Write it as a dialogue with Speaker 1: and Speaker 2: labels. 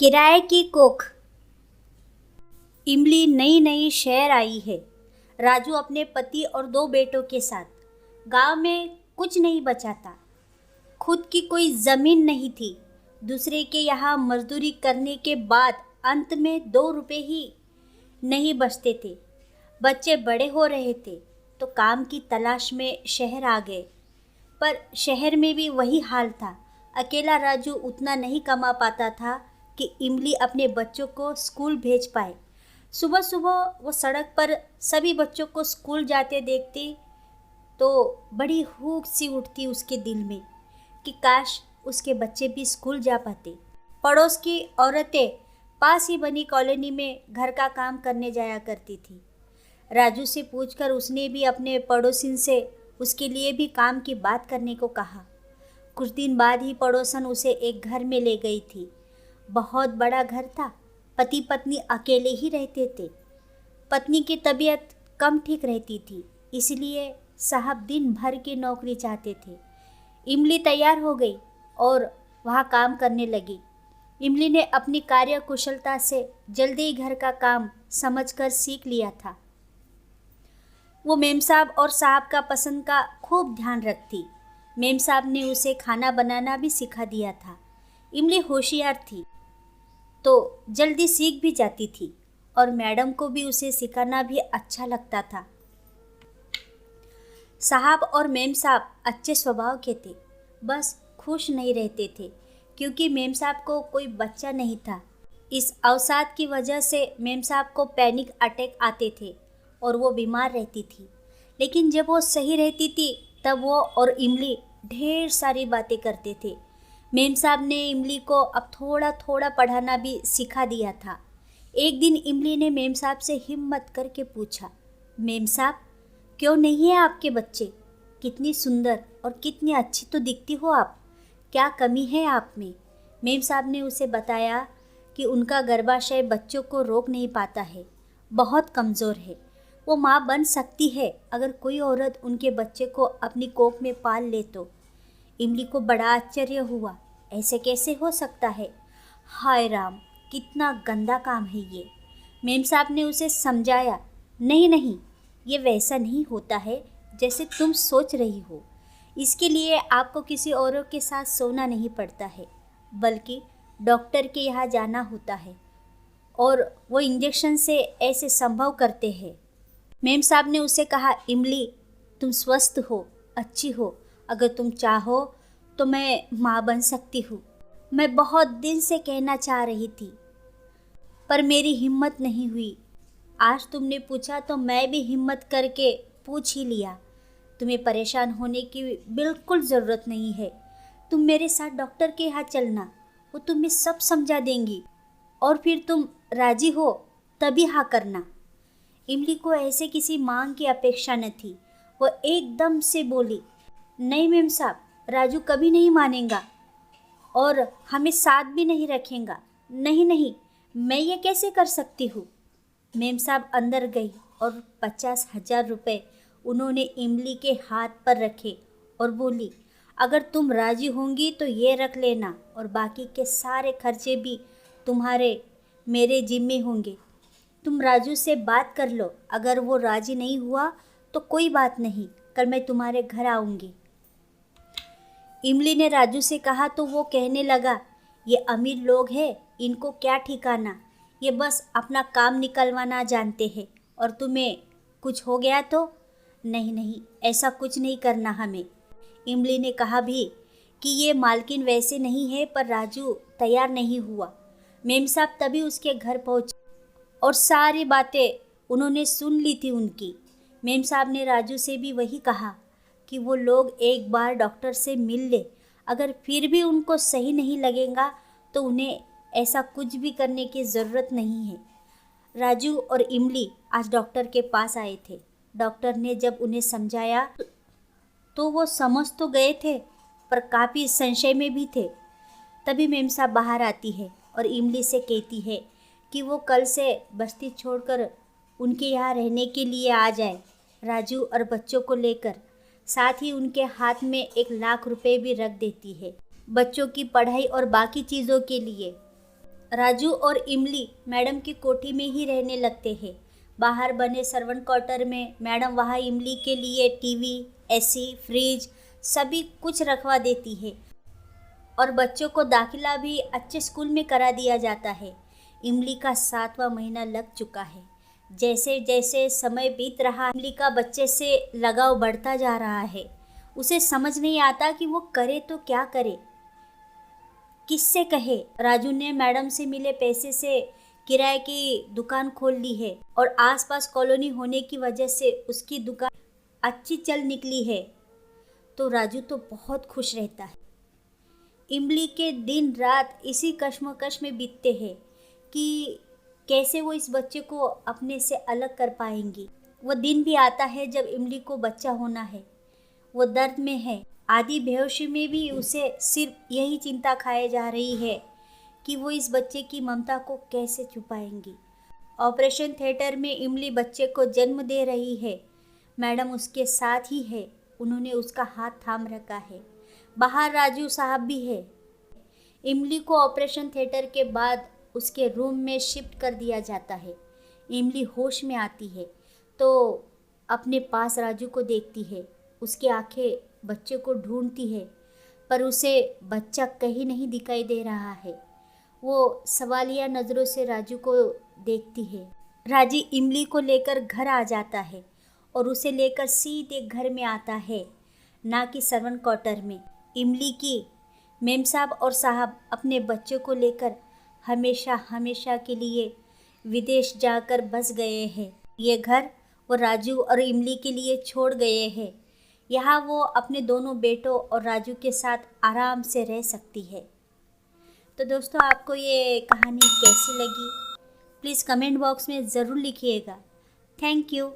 Speaker 1: किराए की कोख। इमली नई नई शहर आई है। राजू अपने पति और 2 बेटों के साथ। गांव में कुछ नहीं बचा था। खुद की कोई जमीन नहीं थी। दूसरे के यहाँ मजदूरी करने के बाद अंत में 2 रुपए ही नहीं बचते थे। बच्चे बड़े हो रहे थे तो काम की तलाश में शहर आ गए, पर शहर में भी वही हाल था। अकेला राजू उतना नहीं कमा पाता था कि इमली अपने बच्चों को स्कूल भेज पाए। सुबह सुबह वो सड़क पर सभी बच्चों को स्कूल जाते देखती तो बड़ी हुक सी उठती उसके दिल में कि काश उसके बच्चे भी स्कूल जा पाते। पड़ोस की औरतें पास ही बनी कॉलोनी में घर का काम करने जाया करती थी। राजू से पूछकर उसने भी अपने पड़ोसिन से उसके लिए भी काम की बात करने को कहा। कुछ दिन बाद ही पड़ोसन उसे एक घर में ले गई थी। बहुत बड़ा घर था। पति पत्नी अकेले ही रहते थे। पत्नी की तबीयत कम ठीक रहती थी, इसलिए साहब दिन भर की नौकरी चाहते थे। इमली तैयार हो गई और वहाँ काम करने लगी। इमली ने अपनी कार्य कुशलता से जल्दी ही घर का काम समझकर सीख लिया था। वो मेम साहब और साहब का पसंद का खूब ध्यान रखती। मेम साहब ने उसे खाना बनाना भी सिखा दिया था। इमली होशियार थी तो जल्दी सीख भी जाती थी और मैडम को भी उसे सिखाना भी अच्छा लगता था। साहब और मेम साहब अच्छे स्वभाव के थे, बस खुश नहीं रहते थे क्योंकि मेम साहब को कोई बच्चा नहीं था। इस अवसाद की वजह से मेम साहब को पैनिक अटैक आते थे और वो बीमार रहती थी। लेकिन जब वो सही रहती थी तब वो और इमली ढेर सारी बातें करते थे। मेम साहब ने इमली को अब थोड़ा थोड़ा पढ़ाना भी सिखा दिया था। एक दिन इमली ने मेम साहब से हिम्मत करके पूछा, मेम साहब क्यों नहीं है आपके बच्चे? कितनी सुंदर और कितनी अच्छी तो दिखती हो आप, क्या कमी है आप में? मेम साहब ने उसे बताया कि उनका गर्भाशय बच्चों को रोक नहीं पाता है, बहुत कमज़ोर है। वो माँ बन सकती है अगर कोई औरत उनके बच्चे को अपनी कोख में पाल ले तो। इमली को बड़ा आश्चर्य हुआ, ऐसे कैसे हो सकता है? हाय राम, कितना गंदा काम है ये। मेम साहब ने उसे समझाया, नहीं नहीं, ये वैसा नहीं होता है जैसे तुम सोच रही हो। इसके लिए आपको किसी औरों के साथ सोना नहीं पड़ता है, बल्कि डॉक्टर के यहाँ जाना होता है और वो इंजेक्शन से ऐसे संभव करते हैं। मेम साहब ने उसे कहा, इमली तुम स्वस्थ हो, अच्छी हो, अगर तुम चाहो तो मैं माँ बन सकती हूँ। मैं बहुत दिन से कहना चाह रही थी पर मेरी हिम्मत नहीं हुई। आज तुमने पूछा तो मैं भी हिम्मत करके पूछ ही लिया। तुम्हें परेशान होने की बिल्कुल ज़रूरत नहीं है। तुम मेरे साथ डॉक्टर के यहाँ चलना, वो तुम्हें सब समझा देंगी और फिर तुम राजी हो तभी हाँ करना। इमली को ऐसे किसी मांग की अपेक्षा न थी। वो एकदम से बोली, नहीं मेम साहब, राजू कभी नहीं मानेगा और हमें साथ भी नहीं रखेगा। नहीं नहीं, मैं ये कैसे कर सकती हूँ? मेम साहब अंदर गई और 50,000 रुपये उन्होंने इमली के हाथ पर रखे और बोली, अगर तुम राजी होंगी तो ये रख लेना और बाकी के सारे खर्चे भी तुम्हारे मेरे जिम्मे होंगे। तुम राजू से बात कर लो, अगर वो राजी नहीं हुआ तो कोई बात नहीं, कल मैं तुम्हारे घर आऊँगी। इमली ने राजू से कहा तो वो कहने लगा, ये अमीर लोग हैं, इनको क्या ठिकाना, ये बस अपना काम निकलवाना जानते हैं और तुम्हें कुछ हो गया तो? नहीं नहीं, ऐसा कुछ नहीं करना हमें। इमली ने कहा भी कि ये मालकिन वैसे नहीं है, पर राजू तैयार नहीं हुआ। मेम साहब तभी उसके घर पहुँचे और सारी बातें उन्होंने सुन ली थी उनकी। मेम साहब ने राजू से भी वही कहा कि वो लोग एक बार डॉक्टर से मिल ले, अगर फिर भी उनको सही नहीं लगेगा तो उन्हें ऐसा कुछ भी करने की ज़रूरत नहीं है। राजू और इमली आज डॉक्टर के पास आए थे। डॉक्टर ने जब उन्हें समझाया तो वो समझ तो गए थे पर काफ़ी संशय में भी थे। तभी मेम साहब बाहर आती है और इमली से कहती है कि वो कल से बस्ती छोड़कर उनके यहाँ रहने के लिए आ जाए, राजू और बच्चों को लेकर। साथ ही उनके हाथ में 1 लाख रुपए भी रख देती है बच्चों की पढ़ाई और बाकी चीज़ों के लिए। राजू और इमली मैडम की कोठी में ही रहने लगते हैं। बाहर बने सर्वेंट क्वार्टर में मैडम वहाँ इमली के लिए टीवी, एसी, फ्रिज सभी कुछ रखवा देती है और बच्चों को दाखिला भी अच्छे स्कूल में करा दिया जाता है। इमली का 7वां महीना लग चुका है। जैसे जैसे समय बीत रहा इमली का बच्चे से लगाव बढ़ता जा रहा है। उसे समझ नहीं आता कि वो करे तो क्या करे, किससे कहे। राजू ने मैडम से मिले पैसे से किराए की दुकान खोल ली है और आसपास कॉलोनी होने की वजह से उसकी दुकान अच्छी चल निकली है, तो राजू तो बहुत खुश रहता है। इमली के दिन रात इसी कश्मकश में बीतते हैं कि कैसे वो इस बच्चे को अपने से अलग कर पाएंगी। वो दिन भी आता है जब इमली को बच्चा होना है। वो दर्द में है। आधी बेहोशी में भी उसे सिर्फ यही चिंता खाए जा रही है कि वो इस बच्चे की ममता को कैसे छुपाएंगी। ऑपरेशन थिएटर में इमली बच्चे को जन्म दे रही है। मैडम उसके साथ ही है। उन्होंने उसका हाथ थाम रखा है। बाहर राजू साहब भी है। इमली को ऑपरेशन थिएटर के बाद उसके रूम में शिफ्ट कर दिया जाता है। इमली होश में आती है तो अपने पास राजू को देखती है। उसकी आंखें बच्चे को ढूंढती है पर उसे बच्चा कहीं नहीं दिखाई दे रहा है। वो सवालिया नज़रों से राजू को देखती है। राजू इमली को लेकर घर आ जाता है और उसे लेकर सीधे घर में आता है, ना कि सर्वेंट क्वार्टर में। इमली की मेम साहब और साहब अपने बच्चे को लेकर हमेशा हमेशा के लिए विदेश जाकर बस गए हैं। ये घर वो राजू और इमली के लिए छोड़ गए हैं। यहाँ वो अपने दोनों बेटों और राजू के साथ आराम से रह सकती है। तो दोस्तों, आपको ये कहानी कैसी लगी प्लीज़ कमेंट बॉक्स में ज़रूर लिखिएगा। Thank you.